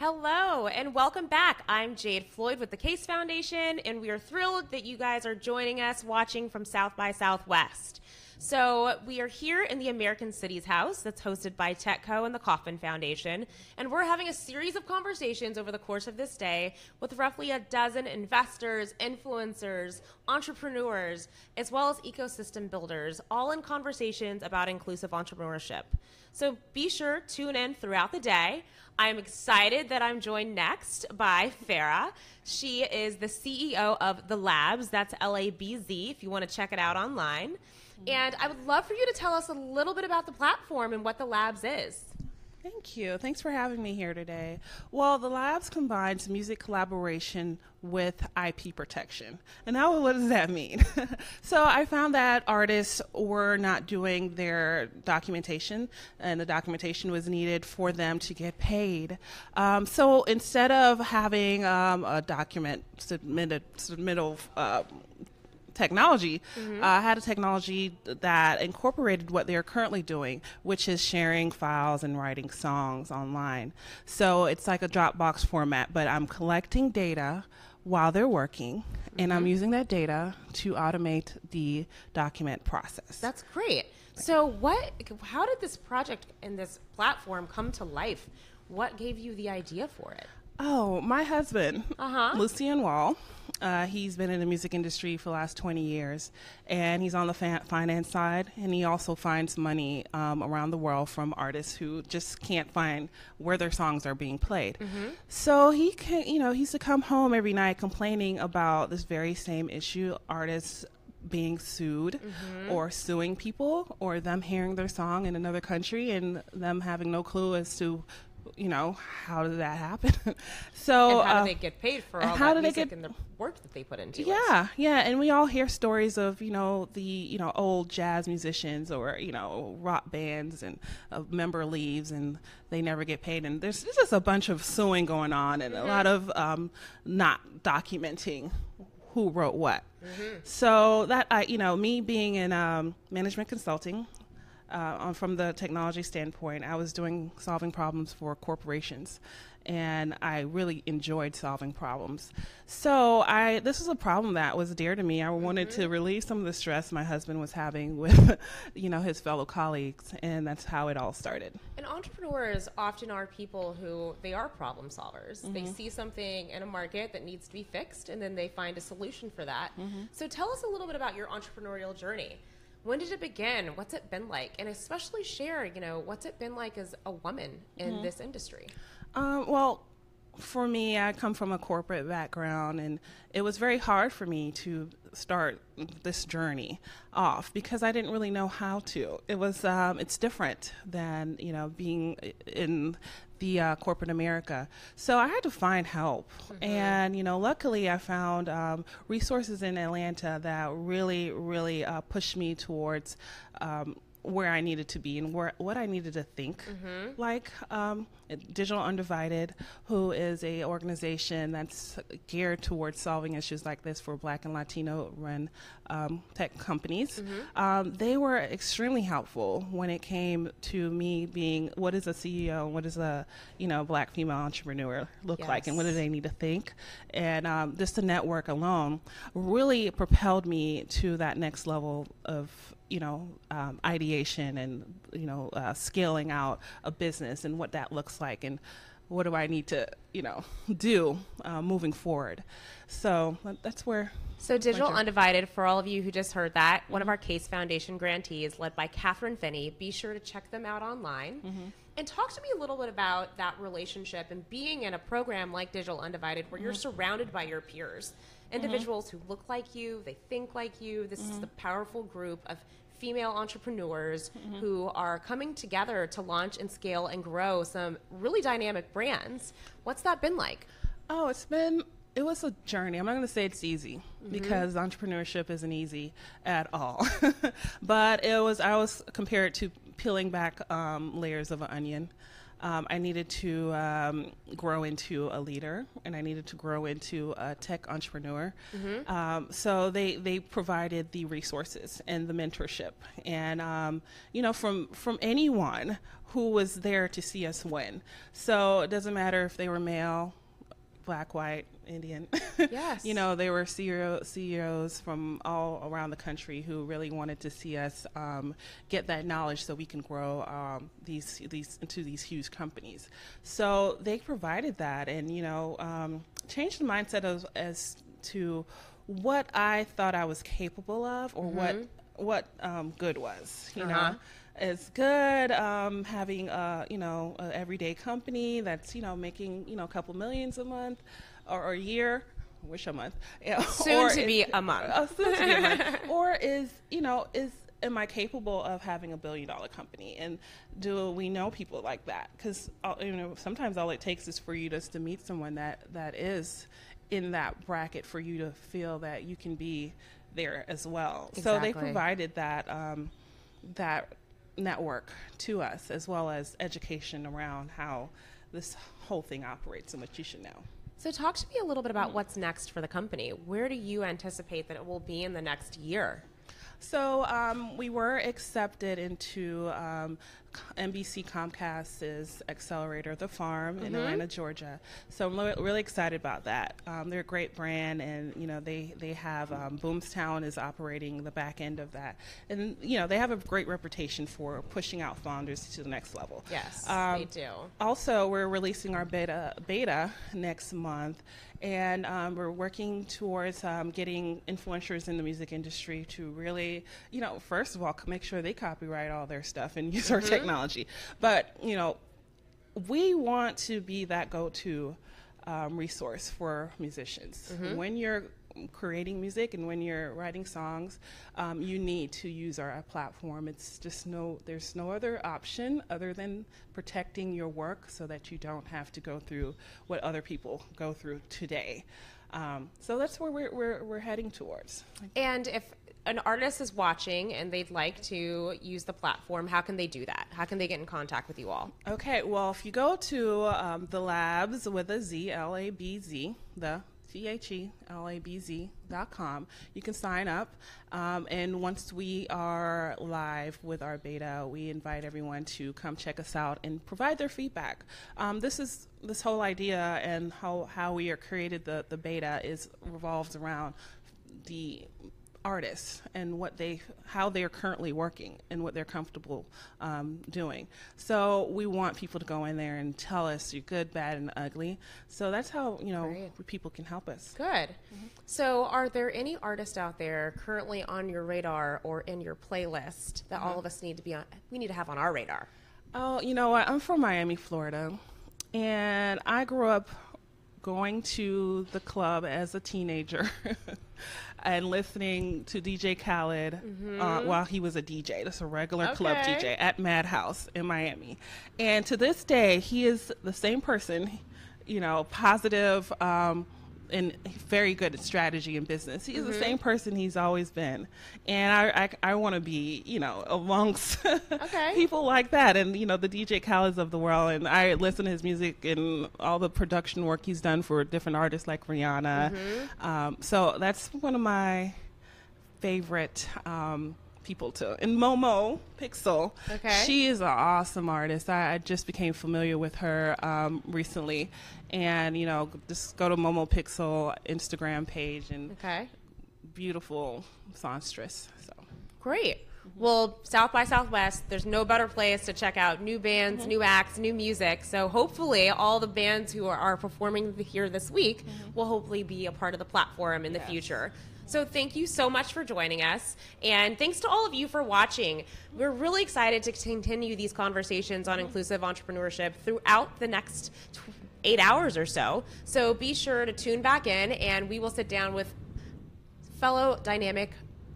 Hello and welcome back. I'm Jade Floyd with the Case Foundation, and we are thrilled that you guys are joining us watching from South by Southwest. So we are here in the American Cities House that's hosted by TechCo and the Kauffman Foundation, and we're having a series of conversations over the course of this day with roughly a dozen investors, influencers, entrepreneurs, as well as ecosystem builders, all in conversations about inclusive entrepreneurship. So be sure to tune in throughout the day. I'm excited that I'm joined next by Farah. She is the CEO of the LABZ, that's LABZ, if you want to check it out online. And I would love for you to tell us a little bit about the platform and what the LABZ is. Thank you. Thanks for having me here today. Well, the LABZ combines music collaboration with IP protection. And now what does that mean? So I found that artists were not doing their documentation, and the documentation was needed for them to get paid. So instead of having a document submittal technology, had a technology that incorporated what they're currently doing, which is sharing files and writing songs online. So it's like a Dropbox format, but I'm collecting data while they're working, and I'm using that data to automate the document process. That's great. So how did this project and this platform come to life? What gave you the idea for it? Oh, my husband, Lucien Wall, he's been in the music industry for the last 20 years, and he's on the finance side, and he also finds money around the world from artists who just can't find where their songs are being played. So he used to come home every night complaining about this very same issue, artists being sued or suing people, or them hearing their song in another country and them having no clue as to how did that happen? So and how do they get paid for all that music and the work that they put into it? Yeah, and we all hear stories of the old jazz musicians or rock bands, and a member leaves and they never get paid, and there's just a bunch of suing going on, and a lot of not documenting who wrote what. So that me being in management consulting. From the technology standpoint, I was solving problems for corporations, and I really enjoyed solving problems. So this was a problem that was dear to me. I wanted to relieve some of the stress my husband was having with, his fellow colleagues, and that's how it all started. And entrepreneurs often are people who, they are problem solvers. They see something in a market that needs to be fixed, and then they find a solution for that. So tell us a little bit about your entrepreneurial journey. When did it begin? What's it been like? And especially share, what's it been like as a woman in this industry? Well, for me, I come from a corporate background, and it was very hard for me to start this journey off because I didn't really know how to. It was, it's different than, being in the corporate America. So I had to find help. And, luckily I found resources in Atlanta that really, really pushed me towards where I needed to be and what I needed to think. Like Digital Undivided, who is a organization that's geared towards solving issues like this for Black and Latino run tech companies. They were extremely helpful when it came to me being, what is a CEO, what does a Black female entrepreneur look like, and what do they need to think? And just the network alone really propelled me to that next level of ideation and, scaling out a business and what that looks like and what do I need to, do moving forward. So that's where. So Digital Undivided, for all of you who just heard that, one of our Case Foundation grantees led by Catherine Finney. Be sure to check them out online. And talk to me a little bit about that relationship and being in a program like Digital Undivided where you're surrounded by your peers, individuals who look like you, they think like you. This is the powerful group of female entrepreneurs who are coming together to launch and scale and grow some really dynamic brands. What's that been like? Oh, it was a journey. I'm not going to say it's easy because entrepreneurship isn't easy at all. But I was compared to peeling back layers of an onion. I needed to grow into a leader, and I needed to grow into a tech entrepreneur. So they provided the resources and the mentorship, and from anyone who was there to see us win. So it doesn't matter if they were male, Black, white, Indian. Yes. There were CEOs from all around the country who really wanted to see us get that knowledge so we can grow these into these huge companies. So they provided that, and changed the mindset as to what I thought I was capable of, or what good was. It's good having a everyday company that's making a couple millions a month or a year. I wish a month. Soon to be a month. Soon to be a month. Or am I capable of having $1 billion company? And do we know people like that? Because sometimes all it takes is for you just to meet someone that is in that bracket for you to feel that you can be there as well. Exactly. So they provided that network to us, as well as education around how this whole thing operates and what you should know. So talk to me a little bit about what's next for the company. Where do you anticipate that it will be in the next year? So we were accepted into NBC Comcast's accelerator, The Farm, in Atlanta, Georgia. So I'm really excited about that. They're a great brand, and they have Boomstown is operating the back end of that, and they have a great reputation for pushing out founders to the next level. Yes, they do. Also, we're releasing our beta next month. And we're working towards getting influencers in the music industry to really, first of all, make sure they copyright all their stuff and use our technology. But, we want to be that go-to resource for musicians. When you're creating music and when you're writing songs, you need to use our platform. It's just there's no other option other than protecting your work so that you don't have to go through what other people go through today. So that's where we're heading towards. And if an artist is watching and they'd like to use the platform, how can they do that? How can they get in contact with you all? Okay, well, if you go to the LABZ with a Z, LABZ, the THELABZ.com. You can sign up, and once we are live with our beta, we invite everyone to come check us out and provide their feedback. This whole idea and how we are created the beta revolves around the artists and how they're currently working and what they're comfortable doing. So we want people to go in there and tell us you're good, bad, and ugly. So that's how Great. people can help us. Good. So are there any artists out there currently on your radar or in your playlist that all of us need to have on our radar? Oh, you know what? I'm from Miami, Florida, and I grew up going to the club as a teenager and listening to DJ Khaled while he was a DJ. That's a regular club DJ at Madhouse in Miami. And to this day, he is the same person, positive, and very good at strategy and business. He's the same person he's always been. And I want to be, amongst people like that. And, the DJ Khaled's of the world. And I listen to his music and all the production work he's done for different artists like Rihanna. So that's one of my favorite people to. And Momo Pixel, she is an awesome artist. I just became familiar with her recently. And, just go to Momo Pixel Instagram page and beautiful songstress. So great. Well, South by Southwest, there's no better place to check out new bands, new acts, new music. So hopefully all the bands who are performing here this week will hopefully be a part of the platform in the future. So thank you so much for joining us, and thanks to all of you for watching. We're really excited to continue these conversations on inclusive entrepreneurship throughout the next 8 hours or so. So be sure to tune back in, and we will sit down with fellow dynamic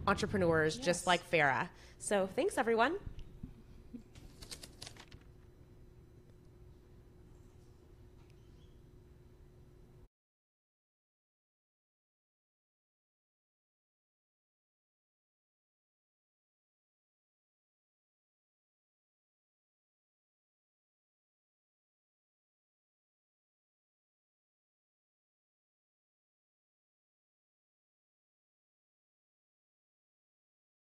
entrepreneurs just like Farah. So thanks, everyone.